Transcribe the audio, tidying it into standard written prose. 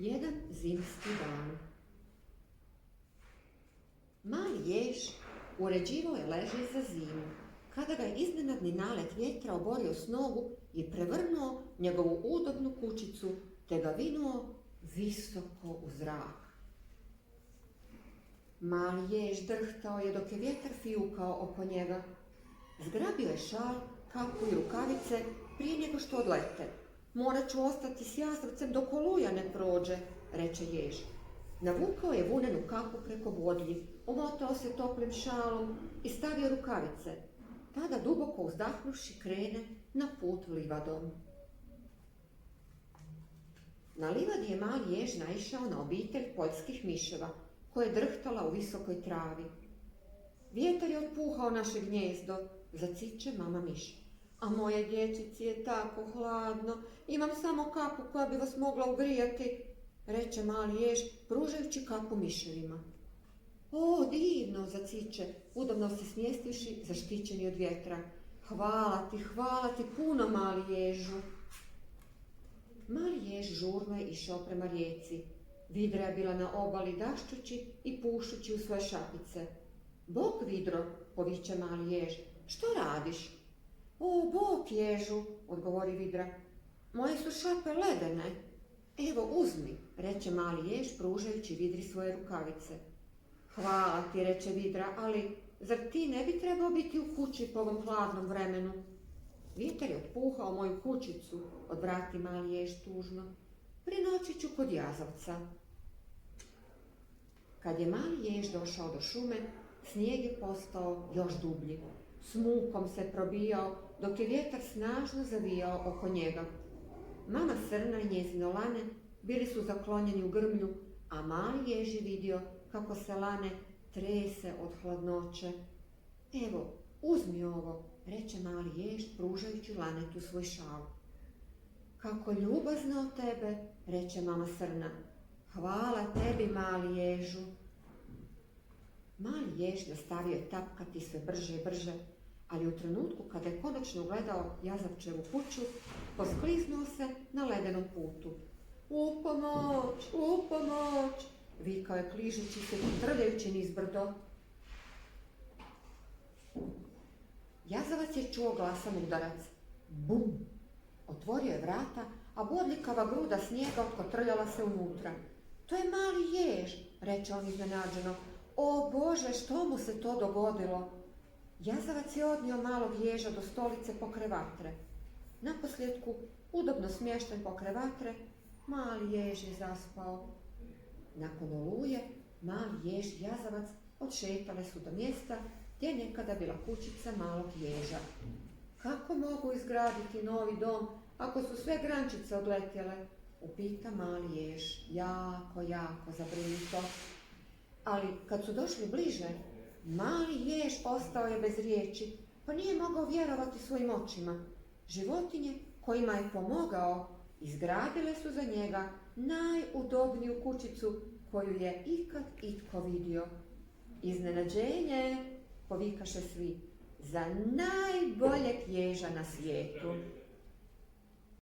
Jedan zimski dan. Mali jež uređivao je ležaj za zimu, kada ga je iznenadni nalet vjetra oborio s nogu i prevrnuo njegovu udobnu kućicu, te ga vinuo visoko u zrak. Mali jež drhtao je dok je vjetar fijukao oko njega. Zgrabio je šal, kapu i rukavice prije nego što odlete. Morat ću ostati s jastrcem dok oluja ne prođe, reče jež. Navukao je vunenu kapu preko bodlji, omotao se toplim šalom i stavio rukavice. Tada duboko uzdahnuši krene na put livadom. Na livadi je mali jež naišao na obitelj poljskih miševa, koja je drhtala u visokoj travi. Vjetar je otpuhao naše gnjezdo, zaciče mama miš. A moje dječici je tako hladno, imam samo kapu koja bi vas mogla ugrijati, reče mali jež, pružajući kapu miševima. O, divno, zaciče, udobno se smjestivši, zaštićeni od vjetra. Hvala ti puno, mali ježu. Mali jež žurno je išao prema rijeci. Vidra je bila na obali daščući i pušući u svoje šapice. Bok, Vidro, poviče mali jež, što radiš? O, bok, ježu, odgovori Vidra, moje su šape ledene. Evo, uzmi, reče mali jež, pružajući Vidri svoje rukavice. Hvala ti, reče Vidra, ali zar ti ne bi trebao biti u kući po ovom hladnom vremenu? Vjetar je otpuhao moju kućicu, odvrati mali jež tužno. Prinoći ću kod jazavca. Kad je mali jež došao do šume, snijeg je postao još dublji. S mukom se probijao, dok je vjetar snažno zavijao oko njega. Mama Srna i njezino lane bili su zaklonjeni u grmlju, a mali jež je vidio kako se lane trese od hladnoće. Evo, uzmi ovo, reče mali jež, pružajući lanetu svoj šal. Kako ljubazno od tebe, reče mama Srna. Hvala tebi, mali ježu. Mali jež nastavio je tapkati sve brže i brže, ali u trenutku kada je konačno ugledao jazavčevu kuću, poskliznuo se na ledenom putu. U pomoć, vikao je kližući se, trljajući niz brdo. Jazavac je čuo glasan udarac. Bum! Otvorio je vrata, a bodljikava gruda snijega otkotrljala se unutra. To je mali jež, reče on iznenađeno. O Bože, što mu se to dogodilo? Jazavac je odnio malog ježa do stolice pokraj vatre. Naposljetku, udobno smješten pokraj vatre, mali jež je zaspao. Nakon oluje, mali jež i jazavac odšetale su do mjesta gdje je nekada bila kućica malog ježa. Kako mogu izgraditi novi dom ako su sve grančice odletjele? Upita mali jež, jako zabrinuto. Ali kad su došli bliže, mali jež ostao je bez riječi, pa nije mogao vjerovati svojim očima. Životinje kojima je pomogao izgradile su za njega najudobniju kućicu koju je ikad itko vidio. Iznenađenje, povikaše svi, za najboljeg ježa na svijetu.